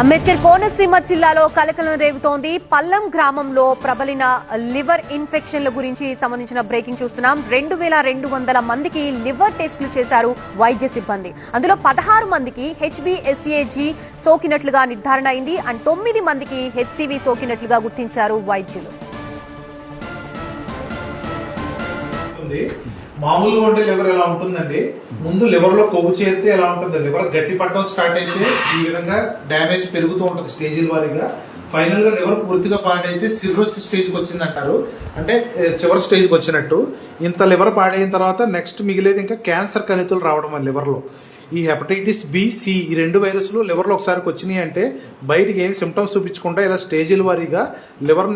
అంబేద్కర్ కోనసీమ జిల్లాలో కలకలం రేగుతోంది. పల్లం గ్రామంలో ప్రబలిన లివర్ ఇన్ఫెక్షన్ల గురించి సంబంధించిన బ్రేకింగ్ చూస్తున్నాం. 2200 మందికి లివర్ టెస్టులు చేశారు వైద్య సిబ్బంది. అందులో 16 మందికి HBsAg సోకినట్లుగా నిర్ధారణ అయింది. అండ్ 9 మందికి HCV సోకినట్లుగా గుర్తించారు వైద్యులు. మామూలుగా ఉంటే లివర్ ఎలా ఉంటుందండి, ముందు లివర్ లో కొవ్వు చేరితే ఎలా ఉంటుంది, లివర్ గట్టి పట్టడం స్టార్ట్ అయితే ఈ విధంగా డ్యామేజ్ పెరుగుతూ ఉంటుంది స్టేజీల వారీగా. ఫైనల్ గా లివర్ పూర్తిగా పాడైతే సిర్రోసిస్ స్టేజ్ కి వచ్చింది అంటారు, అంటే చివరి స్టేజ్ కి వచ్చినట్టు. ఇంత లివర్ పాడైన తర్వాత నెక్స్ట్ మిగిలేదు ఇంకా క్యాన్సర్ కణితులు రావడం లివర్ లో. ఈ హెపటైటిస్ B, C ఈ 2 వైరస్లు లివర్లో ఒకసారికి వచ్చినాయి అంటే బయటికి ఏం సిమ్టమ్స్ చూపించకుండా ఇలా స్టేజీల వారీగా లివర్